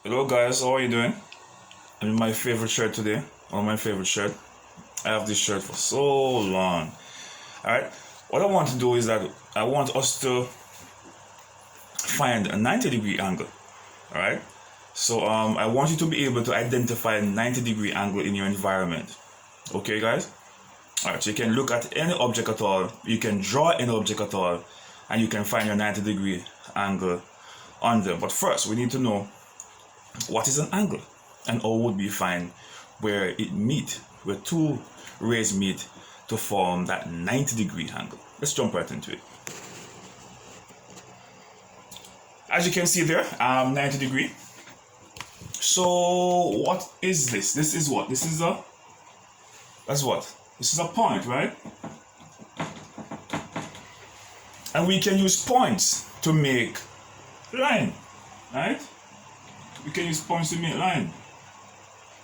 Hello guys, how are you doing? I'm in my favorite shirt today. One of my favorite shirt. I have this shirt for so long. Alright, what I want to do is that I want us to find a 90-degree angle. Alright, so I want you to be able to identify a 90-degree angle in your environment. Okay guys? Alright, so you can look at any object at all, you can draw any object at all, and you can find your 90-degree angle on them. But first we need to know what is an angle and how would we find where it meet, where two rays meet to form that 90-degree angle. Let's jump right into it. As you can see there, 90 degree. So what is this? This is what? This is a, that's what? This is a point, right? And we can use points to make line, right? We can use points to make line.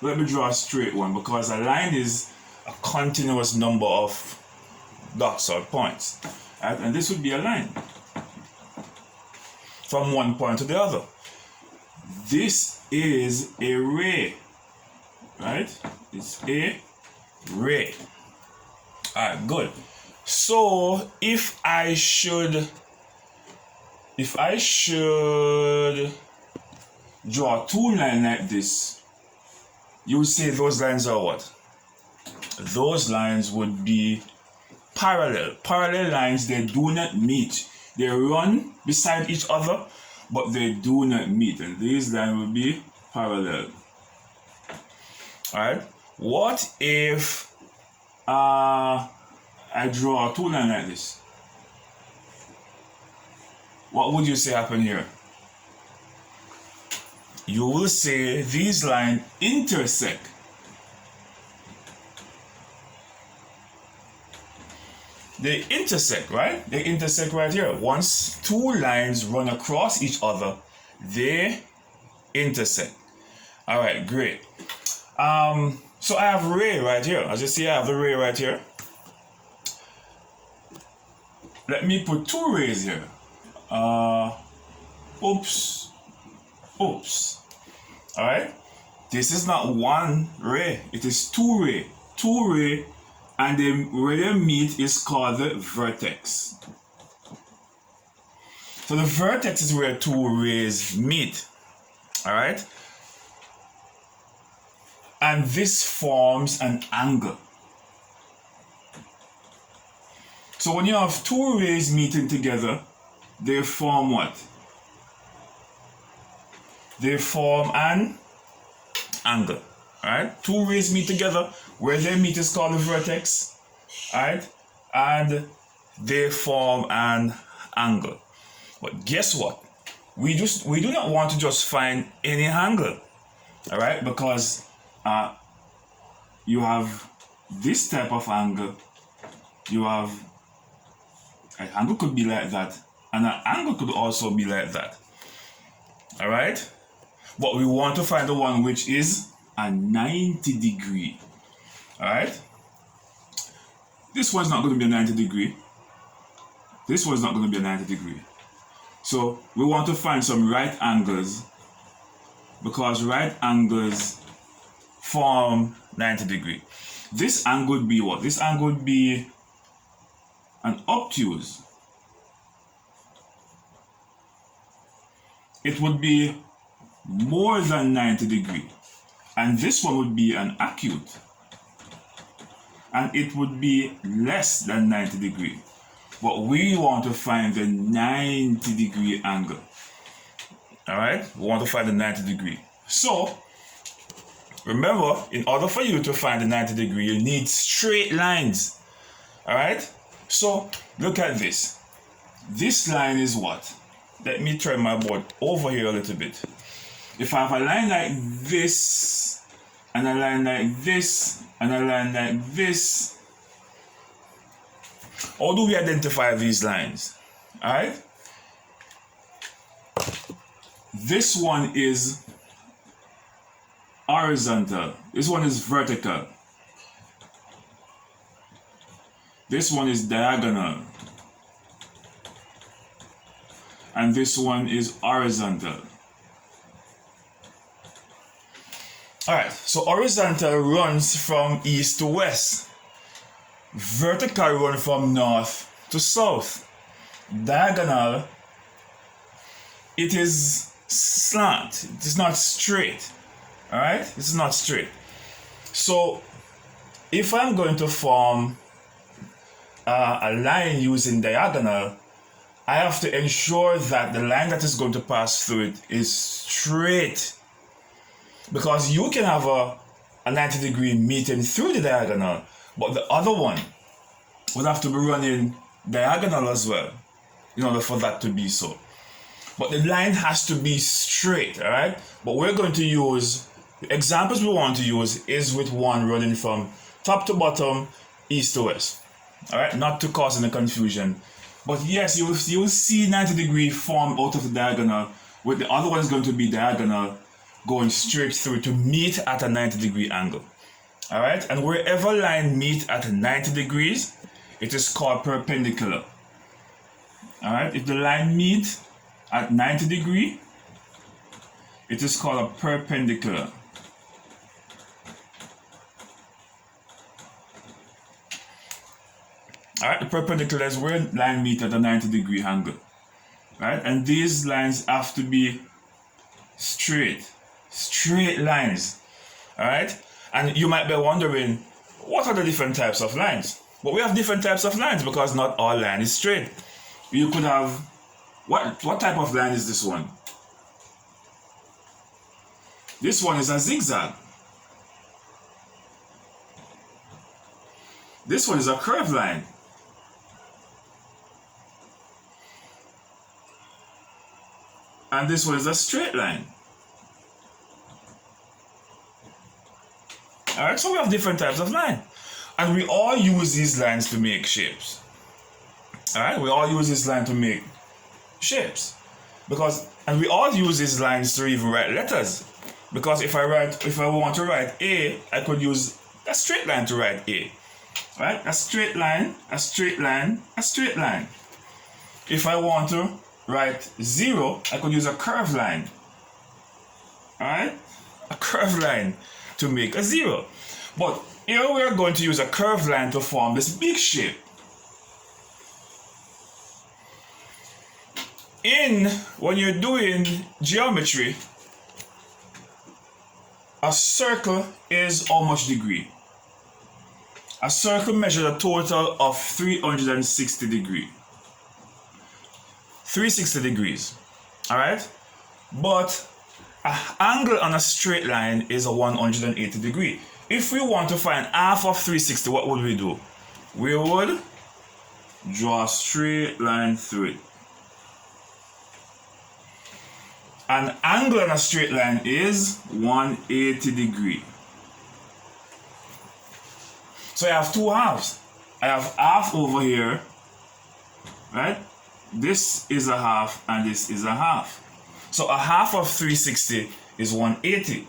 Let me draw a straight one, because a line is a continuous number of dots or points, right? And this would be a line from one point to the other. This is a ray, right? It's a ray. All right, good. So if I should draw two lines like this, you would say those lines are what? Those lines would be parallel. Parallel lines, they do not meet. They run beside each other, but they do not meet. And these lines will be parallel. Alright? What if I draw two lines like this? What would you say happened here? You will say these lines intersect. They intersect, right? They intersect right here. Once two lines run across each other, they intersect. All right, great. So I have ray right here. As you see, I have the ray right here. Let me put two rays here. Oops. All right, this is not one ray, it is two ray, and where they meet is called the vertex. So the vertex is where two rays meet. All right, and this forms an angle. So when you have two rays meeting together, they form what? They form an angle. Alright? Two rays meet together. Where they meet is called the vertex. Alright? And they form an angle. But guess what? We do not want to just find any angle. Alright? Because you have this type of angle. You have an angle could be like that. And an angle could also be like that. Alright? But we want to find the one which is a 90 degree. Alright? This one's not going to be a 90 degree. This one's not going to be a 90 degree. So we want to find some right angles, because right angles form 90 degree. This angle would be what? This angle would be an obtuse. It would be more than 90 degree, and this one would be an acute, and it would be less than 90 degree, but we want to find the 90 degree angle. All right, we want to find the 90 degree. So remember, in order for you to find the 90 degree, you need straight lines. All right, so look at this. This line is what? Let me turn my board over here a little bit. If I have a line like this, and a line like this, and a line like this, how do we identify these lines? Alright? This one is horizontal. This one is vertical. This one is diagonal. And this one is horizontal. Alright, so horizontal runs from east to west. Vertical runs from north to south. Diagonal, it is slant. It is not straight. Alright, this is not straight. So if I'm going to form a line using diagonal, I have to ensure that the line that is going to pass through it is straight. Because you can have a 90-degree meeting through the diagonal, but the other one would have to be running diagonal as well in order for that to be so. But the line has to be straight, alright? But we're going to use, the examples we want to use is with one running from top to bottom, east to west. Alright, not to cause any confusion. But yes, you will see 90-degree form out of the diagonal, with the other one is going to be diagonal, going straight through to meet at a 90-degree angle. Alright, and wherever line meet at 90 degrees, it is called perpendicular. Alright, if the line meet at 90 degree, it is called a perpendicular. Alright, the perpendicular is where line meet at a 90-degree angle. Right, and these lines have to be straight lines. Alright, and you might be wondering, what are the different types of lines? But we have different types of lines because not all line is straight. You could have, what type of line is this one? This one is a zigzag. This one is a curved line. And this one is a straight line. Alright, so we have different types of line. And we all use these lines to make shapes. Alright, we all use this line to make shapes. And we all use these lines to even write letters. Because if I want to write A, I could use a straight line to write A. Right? A straight line, a straight line, a straight line. If I want to write 0, I could use a curved line. Alright? A curved line to make a 0. But here we are going to use a curved line to form this big shape. When you're doing geometry, a circle is how much degree? A circle measures a total of 360 degrees. 360 degrees. Alright? But an angle on a straight line is a 180 degree. If we want to find half of 360, what would we do? We would draw a straight line through it. An angle on a straight line is 180 degree. So I have two halves. I have half over here, right? This is a half and this is a half. So a half of 360 is 180.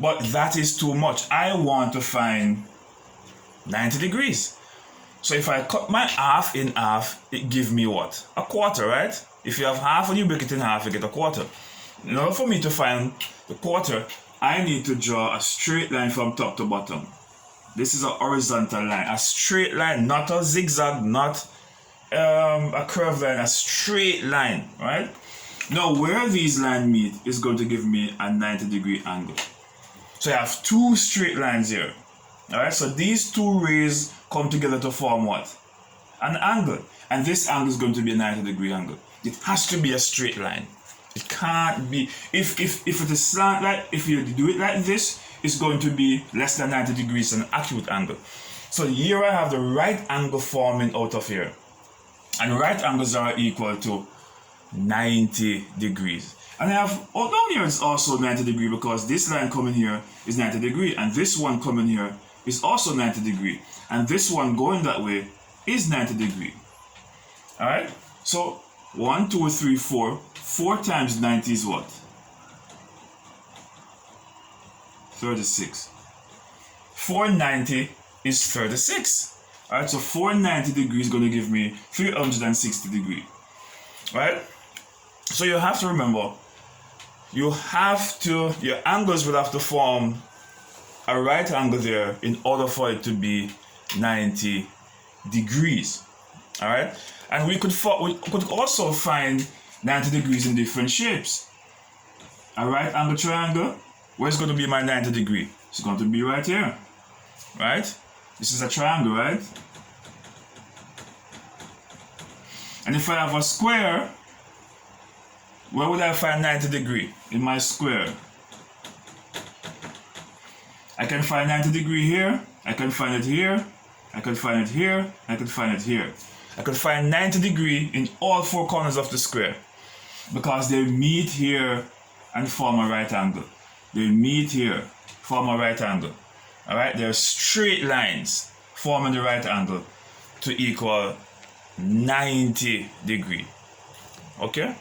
But that is too much. I want to find 90 degrees. So if I cut my half in half, it gives me what? A quarter, right? If you have half and you break it in half, you get a quarter. In order for me to find the quarter, I need to draw a straight line from top to bottom. This is a horizontal line, a straight line, not a zigzag, not a curved line, a straight line, right? Now, where these lines meet is going to give me a 90-degree angle. So I have two straight lines here. All right, so these two rays come together to form what? An angle. And this angle is going to be a 90-degree angle. It has to be a straight line. It can't be, if it is slant, like if you do it like this, it's going to be less than 90 degrees, an acute angle. So here I have the right angle forming out of here. And right angles are equal to 90 degrees. And I have, down here is also 90 degree because this line coming here is 90 degree and this one coming here is also 90 degree. And this one going that way is 90 degree. Alright, so 1, 2, 3, 4. 4 times 90 is what? 36. 490 is 36. Alright, so 490 degrees is going to give me 360 degrees. Right? So you have to remember, your angles would have to form a right angle there in order for it to be 90 degrees. All right, and we could also find 90 degrees in different shapes. A right angle triangle, where's going to be my 90 degree? It's going to be right here, right? This is a triangle, right? And if I have a square, where would I find 90 degree in my square? I can find 90 degree here, I can find it here, I can find it here, I can find it here. I can find 90 degree in all four corners of the square because they meet here and form a right angle. They meet here, form a right angle. All right, they're straight lines forming the right angle to equal 90 degree. Okay?